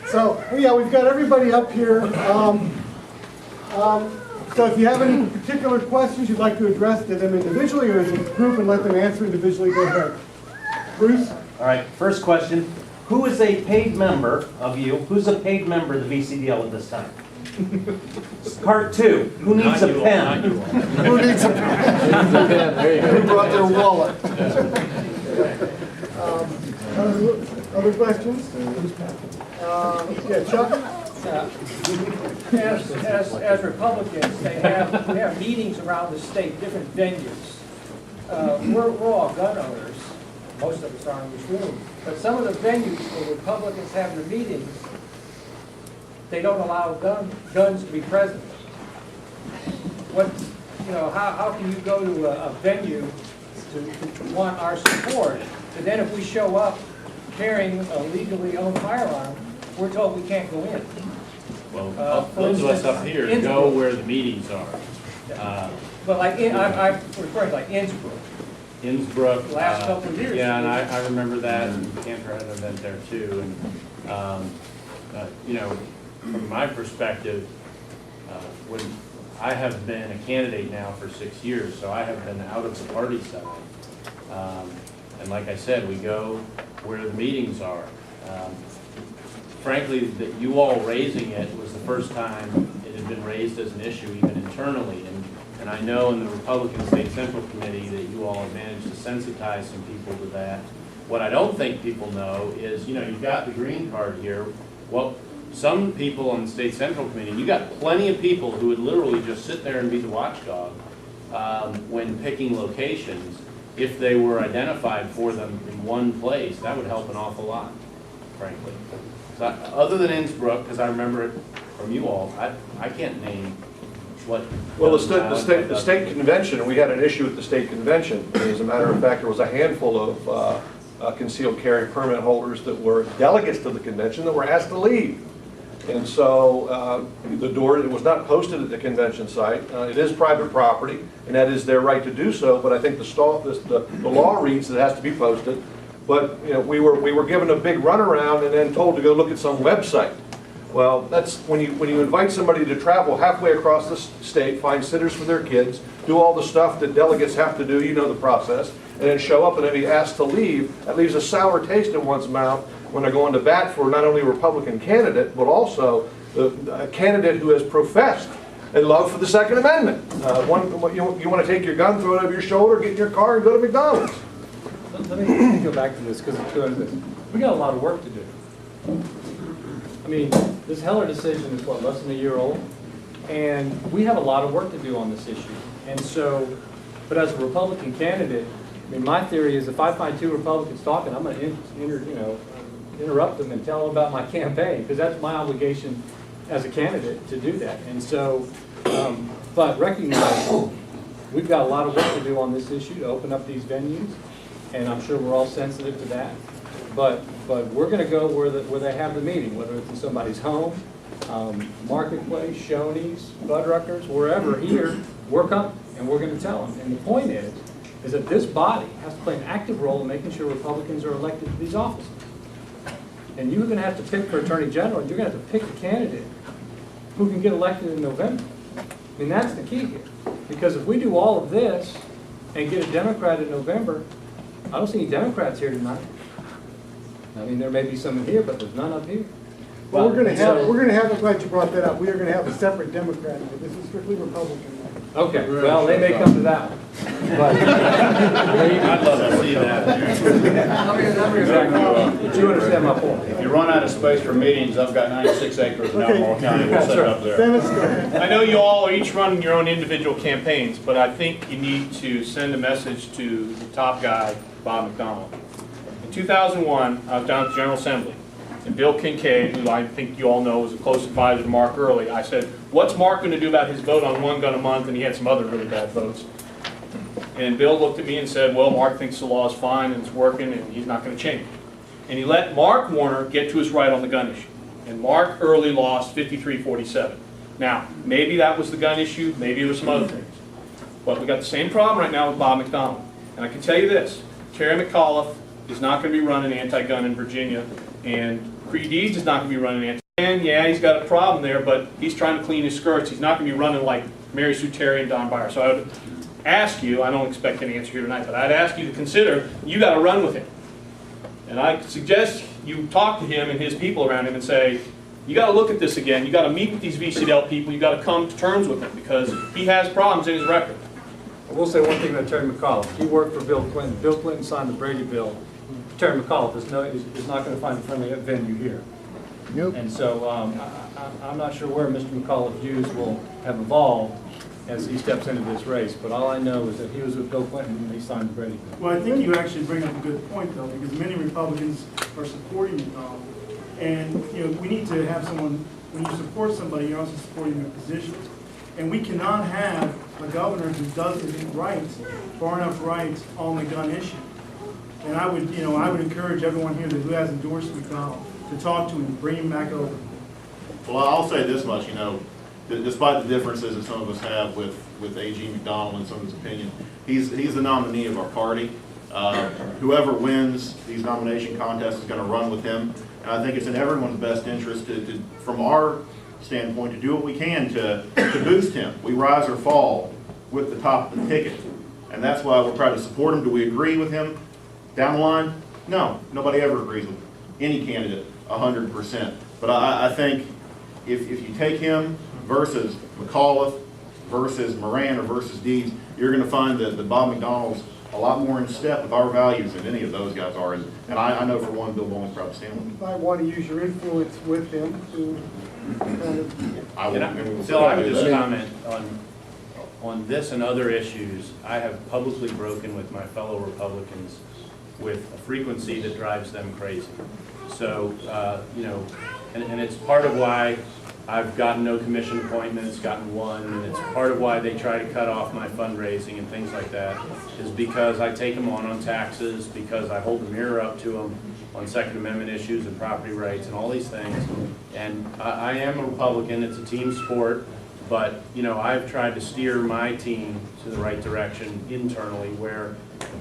So, yeah, we've got everybody up here. So if you have any particular questions you'd like to address to them individually or as a group and let them answer individually, go ahead. Bruce? All right, first question. Who is a paid member of you? Who's a paid member of the VCDL at this time? Part two. Who needs a pen? Who needs a pen? There you go. Who brought their wallet? Other questions? Yeah, Chuck? As Republicans, we have meetings around the state, different venues. We're all gun owners. Most of us are in this room. But some of the venues where Republicans have their meetings, they don't allow guns to be present. How can you go to a venue to want our support, and then if we show up carrying a legally owned firearm, we're told we can't go in? Well, those of us up here go where the meetings are. But like, I'm referring to like Innsbruck. Innsbruck. The last couple of years. Yeah, and I remember that, and Cantor had an event there too. And, you know, from my perspective, when I have been a candidate now for 6 years, so I have been out of the party side. And like I said, we go where the meetings are. Frankly, that you all raising it was the first time it had been raised as an issue, even internally. And I know in the Republican State Central Committee that you all have managed to sensitize some people to that. What I don't think people know is, you know, you've got the green card here. Well, some people on the State Central Committee, you got plenty of people who would literally just sit there and be the watchdog when picking locations. If they were identified for them in one place, that would help an awful lot, frankly. So other than Innsbruck, because I remember it from you all, I can't name what. Well, the state convention, and we had an issue at the state convention. As a matter of fact, there was a handful of concealed carry permit holders that were delegates to the convention that were asked to leave. And so the door, it was not posted at the convention site. It is private property, and that is their right to do so. But I think the law reads that it has to be posted. But you know, we were given a big runaround and then told to go look at some website. Well, that's when you invite somebody to travel halfway across the state, find sitters for their kids, do all the stuff that delegates have to do, you know the process, and then show up and then be asked to leave. That leaves a sour taste in one's mouth when they're going to bat for not only a Republican candidate, but also a candidate who has professed a love for the Second Amendment. You want to take your gun, throw it over your shoulder, get in your car, and go to McDonald's. Let me go back to this, because we got a lot of work to do. I mean, this Heller decision is what, less than a year old? And we have a lot of work to do on this issue. And so, but as a Republican candidate, I mean, my theory is if I find two Republicans talking, I'm going to interrupt them and tell them about my campaign, because that's my obligation as a candidate to do that. And so, but recognize we've got a lot of work to do on this issue to open up these venues, and I'm sure we're all sensitive to that. But we're going to go where they have the meeting, whether it's in somebody's home, marketplace, Shoney's, Fuddruckers, wherever here, we're coming, and we're going to tell them. And the point is that this body has to play an active role in making sure Republicans are elected to these offices. And you're going to have to pick for Attorney General, and you're going to have to pick a candidate who can get elected in November. I mean, that's the key here. Because if we do all of this and get a Democrat in November, I don't see any Democrats here tonight. I mean, there may be some in here, but there's none up here. Well, we're going to have, I'm glad you brought that up. We are going to have a separate Democrat, but this is strictly Republican. Okay, well, they may come to that one. But I'd love to see that. do you understand my point? If you run out of space for meetings, I've got 96 acres in Albemarle County. We'll set it up there. Dennis, go ahead. I know you all are each running your own individual campaigns, but I think you need to send a message to the top guy, Bob McDonnell. In 2001, I was down at the General Assembly, and Bill Kincaid, who I think you all know was a close advisor to Mark Early, I said, what's Mark going to do about his vote on one gun a month? And he had some other really bad votes. And Bill looked at me and said, well, Mark thinks the law is fine and it's working and he's not going to change. And he let Mark Warner get to his right on the gun issue. And Mark Early lost 53-47. Now, maybe that was the gun issue, maybe there were some other things. But we got the same problem right now with Bob McDonnell. And I can tell you this, Terry McAuliffe is not going to be running anti-gun in Virginia, and Creed Deeds is not gonna be running it. And yeah, he's got a problem there, but he's trying to clean his skirts. He's not gonna be running like Mary Sue Terry and Don Byer. So I would ask you, I don't expect any answer here tonight, but I'd ask you to consider, you gotta run with him. And I suggest you talk to him and his people around him and say, you got to look at this again. You got to meet with these VCDL people. You got to come to terms with him because he has problems in his record. I will say one thing about Terry McAuliffe. He worked for Bill Clinton. Bill Clinton signed the Brady bill. Terry McAuliffe is not going to find a friendly venue here. Nope. And so I'm not sure where Mr. McAuliffe's views will have evolved as he steps into this race. But all I know is that he was with Bill Clinton and he signed the Brady bill. Well, I think you actually bring up a good point, though, because many Republicans are supporting McConnell. And, you know, we need to have someone, when you support somebody, you're also supporting their position. And we cannot have a governor who doesn't write far enough right on the gun issue. And I would, you know, I would encourage everyone here who has endorsed McConnell to talk to him, bring him back over. Well, I'll say this much, you know, despite the differences that some of us have with A.G. McDonald and some of his opinion, he's the nominee of our party. Whoever wins these nomination contests is going to run with him. And I think it's in everyone's best interest from our standpoint, to do what we can to boost him. We rise or fall with the top of the ticket. And that's why we're proud to support him. Do we agree with him down the line? No, nobody ever agrees with any candidate 100%. But I think if you take him versus McAuliffe versus Moran or versus Deeds, you're going to find that Bob McDonald's a lot more in step with our values than any of those guys are. And I know for one, Bill Bowman's proud to stand with him. You might want to use your influence with him to kind of... I will. Phil, I would just comment on this and other issues. I have publicly broken with my fellow Republicans with a frequency that drives them crazy. So, you know, and it's part of why I've gotten no commission appointments, gotten one, and it's part of why they try to cut off my fundraising and things like that, is because I take them on taxes, because I hold the mirror up to them on Second Amendment issues and property rights and all these things. And I am a Republican, it's a team sport, but, you know, I've tried to steer my team to the right direction internally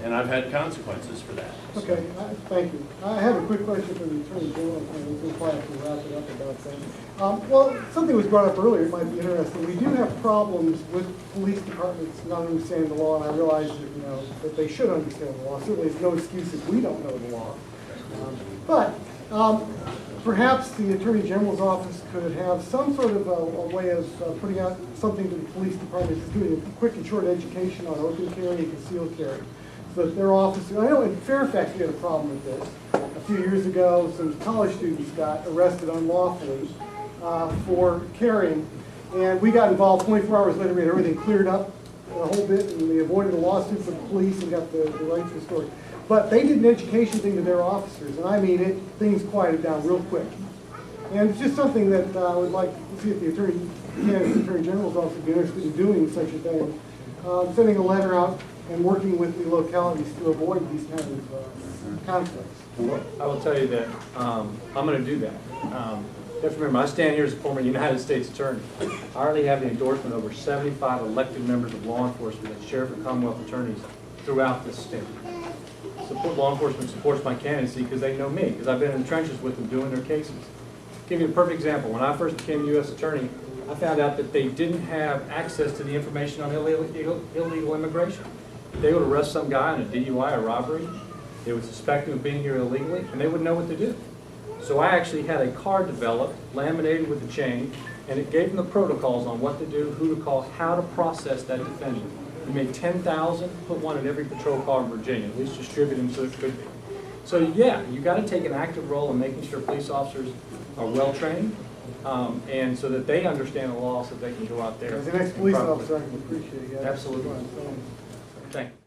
and I've had consequences for that. Okay, thank you. I have a quick question for the Attorney General, and we'll probably have to wrap it up about that. Well, something was brought up earlier, it might be interesting. We do have problems with police departments not understanding the law, and I realize that, you know, that they should understand the law. Certainly, it's no excuse if we don't know the law. But perhaps the Attorney General's office could have some sort of a way of putting out something to the police department, just doing a quick and short education on open carry and concealed carry. So that their officers, I know in Fairfax we had a problem with this. A few years ago, some college students got arrested unlawfully for carrying, and we got involved 24 hours later. We had everything cleared up a whole bit, and we avoided a lawsuit from the police and got the rights restored. But they did an education thing to their officers, and I mean, things quieted down real quick. And it's just something that I would like to see if the Attorney General's office would be interested in doing such a thing. Sending a letter out and working with the localities to avoid these kind of conflicts. I will tell you that I'm going to do that. You have to remember, I stand here as a former United States Attorney. I already have the endorsement of over 75 elected members of law enforcement and sheriff and commonwealth attorneys throughout this state. Law enforcement supports my candidacy because they know me, because I've been in the trenches with them doing their cases. I'll give you a perfect example. When I first became U.S. Attorney, I found out that they didn't have access to the information on illegal immigration. They would arrest some guy on a DUI or robbery. They would suspect him of being here illegally, and they wouldn't know what to do. So I actually had a card developed, laminated with a chain, and it gave them the protocols on what to do, who to call, how to process that defendant. We made 10,000, put one in every patrol car in Virginia, at least distribute them so it could be. So yeah, you got to take an active role in making sure police officers are well trained, and so that they understand the law so they can go out there. As an ex-police officer, I can appreciate it. Absolutely. Thank you.